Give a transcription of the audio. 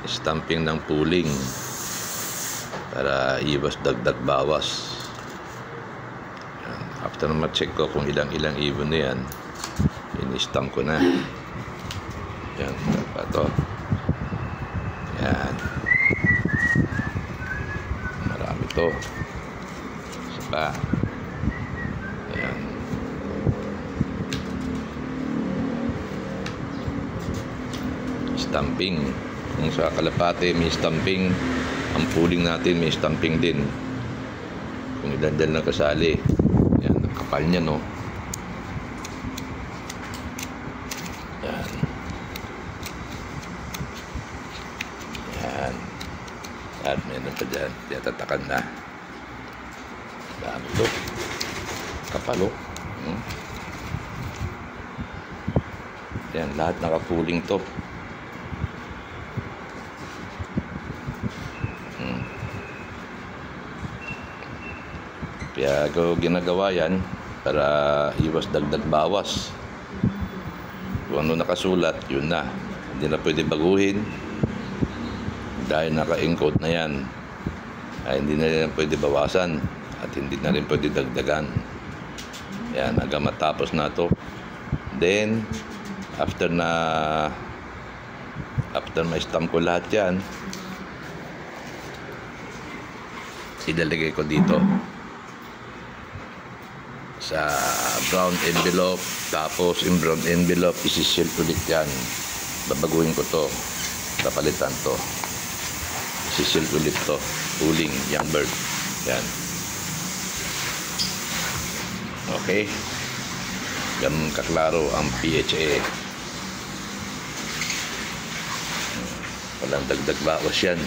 stamping ng pooling para iwas dagdag bawas. Yan. After na ma-check ko kung ilang ibon na yan, in-stamp ko na. Yan, pa to. Yan, marami to. Isa pa. Yan. Stamping. Kung sa kalapate may stamping, ang pooling natin may stamping din. Kung ilan na kasali. Yan, ang kapal niya, no? Yan. Yan. At meron pa dyan. Tatakan na. Dami to. Kapal, oh. Yan, lahat naka-pooling to. Kaya ko ginagawa yan para iwas dagdag bawas. Kung ano nakasulat, yun na. Hindi na pwede baguhin. Dahil naka-encode na yan, ay hindi na rin pwede bawasan at hindi na rin pwede dagdagan. Yan, hanggang matapos na to. Then, after ma-stamp ko lahat yan, ilalagay ko dito sa brown envelope. Tapos yung brown envelope isi-seal ulit yan. Babaguhin ko to, papalitan to, isi-seal ulit to, pooling young bird. Yan, okay. Ganun kaklaro ang PHA. Walang dagdag bawas yan.